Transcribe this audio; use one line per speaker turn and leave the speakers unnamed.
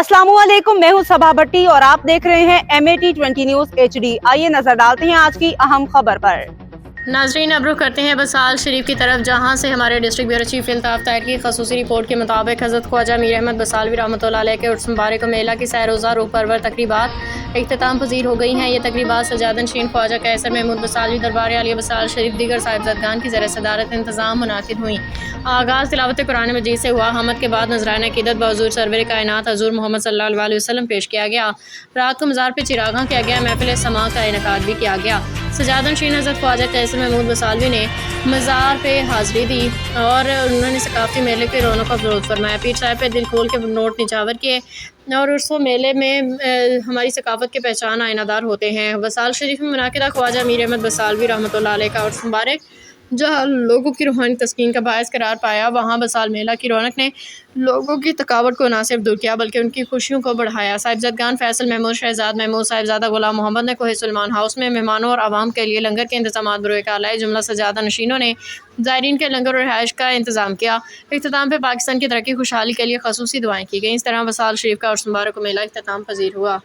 अस्सलामुअलैकुम, मैं हूं सबा भट्टी और आप देख रहे हैं MAT20 न्यूज HD। आइए नजर डालते हैं आज की अहम खबर पर।
नाजरीन, अब रुख करते हैं बसाल शरीफ की तरफ, जहां से हमारे district bureau chief Altaf Tahir की खसूसी रिपोर्ट के मुताबिक हज़रत ख्वाजा मीर अहमद बसालवी रहमतुल्लाह अलैह के उर्स मुबारक मेला की सैर रोज़ा रूह परवर तकरीबात इख्तिताम पजीर हो गई हैं। ये तकरीबात सजादनशीन ख्वाजा कैसर महमूद बसालवी दरबार आलिया बसाल शरीफ दीगर साहिबजादगान की ज़र सदारत इंतज़ाम मुनाकिद हुई। आगाज़ तिलावत कुरान मजीद से हुआ। हमद के बाद नजराना क़ीदत बहुज़ूर सरवर कायनात हज़ूर मोहम्मद सल्लल्लाहु अलैहि वसल्लम पेश किया गया। रात को मज़ार पर चिरागां किया गया। महफिल समा का इनेकाद भी किया गया। सजादनशीन हज़रत ख्वाजा कैसर महमूद बसालवी ने मज़ार पे हाज़िरी दी और उन्होंने सकाफ़ती मेले के रौनक का विरोध फरमाया। पीर साहब पे दिल खोल के नोट निछावर किए और उर्सो मेले में हमारी सकाफ़त के पहचान आयनादार होते हैं। बसाल शरीफ में मुनाकिदा ख्वाजा मीर अहमद बसालवी रहमतुल्लाह अलैह का उर्स मुबारक जहाँ लोगों की रूहानी तस्कीन का बायस करार पाया, वहाँ बसाल मेला की रौनक ने लोगों की थकावट को न सिर्फ दूर किया बल्कि उनकी खुशियों को बढ़ाया। साहिबजादगान फैसल महमूद शहजाद महमूद साहिबजादा गुलाम मोहम्मद ने कोहे सुलेमान हाउस में मेहमानों और आवाम के लिए लंगर के इंतजाम बरोए आला जुमला सजादा नशीनों ने ज़ायरीन के लंगर और रिहाइश का इंतजाम किया। इख्तिताम पे पाकिस्तान की तरक्की खुशहाली के लिए खसूसी दुआएं की गई। इस तरह बसाल शरीफ का उर्स मुबारक मेला इख्तिताम पजीर हुआ।